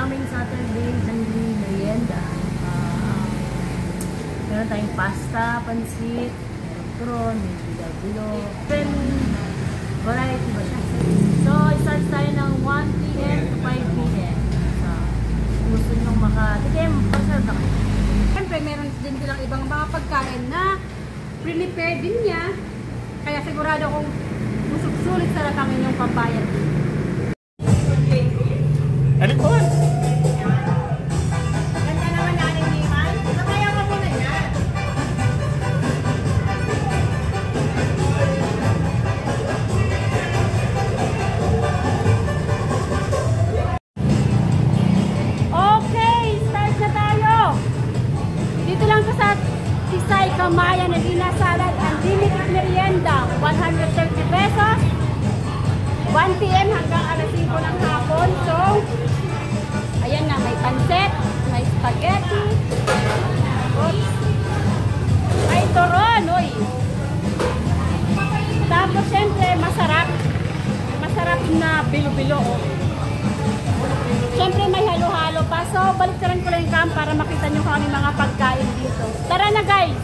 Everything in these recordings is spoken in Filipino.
aming Saturday merienda. Meron tayong pasta, pansit, turon, may bilo-bilo. Variety ba siya? So, start tayo ng 1 p.m. to 5 p.m. So, gusto nyo makatikim, pasarap na kayo. Siyempre, meron din silang ibang mga pagkain na pre-prepare din niya. Kaya sigurado kung sulit sa lang yung pambayad. Ano po? Ganda naman natin, Iman. Kaya ka muna yan. Okay, start na tayo. Dito lang ko sa Tisay Kamayan na Inasalan Unlimited Merienda. 130 pesos. 1 p.m. hanggang alas 5 ng hapon. So, ayan na, may pancit, may spaghetti, may turon, uy. Tapos, syempre, masarap. Masarap na bilo-bilo, oh. Syempre, may halo-halo pa. So, baliktaran ko lang yung cam para makita nyo kung anong mga pagkain dito. Tara na, guys!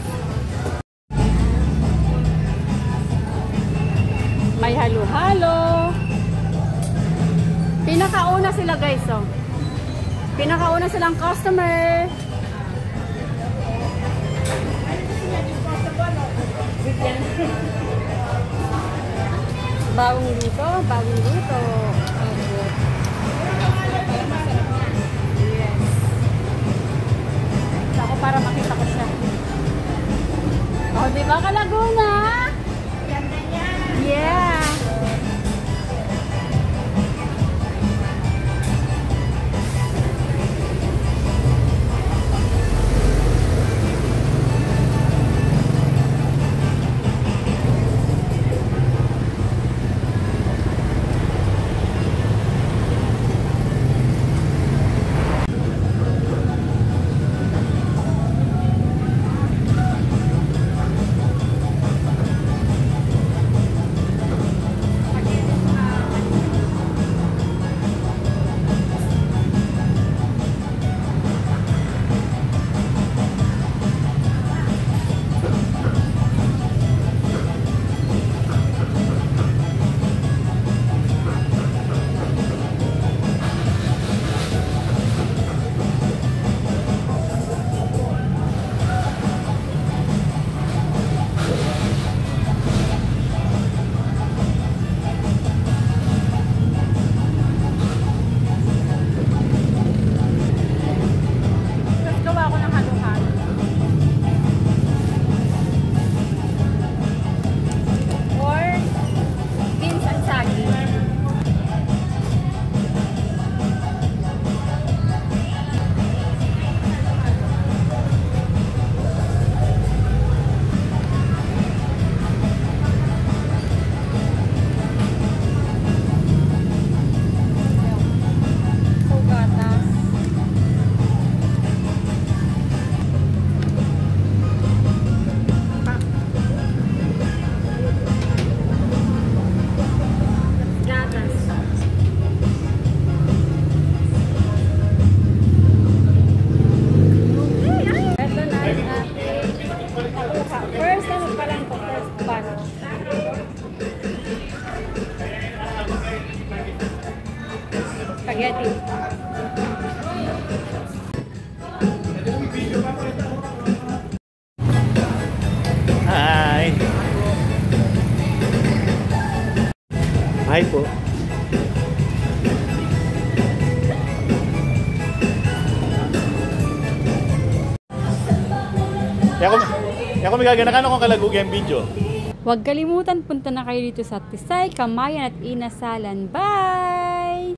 May halo-halo. Pinakauna sila, guys, oh. Pinakauna silang customer. Bawang dito, bawang dito. Yes. Ako para makita ko siya. Oh, di ba, Kalaguna? Ganda niya. Yeah. Spaghetti. Hi. Hi po. Ako may gaganakan akong kalagug yung video. Huwag kalimutan, punta na kayo dito sa Tisay Kamayan at Inasalan. Bye!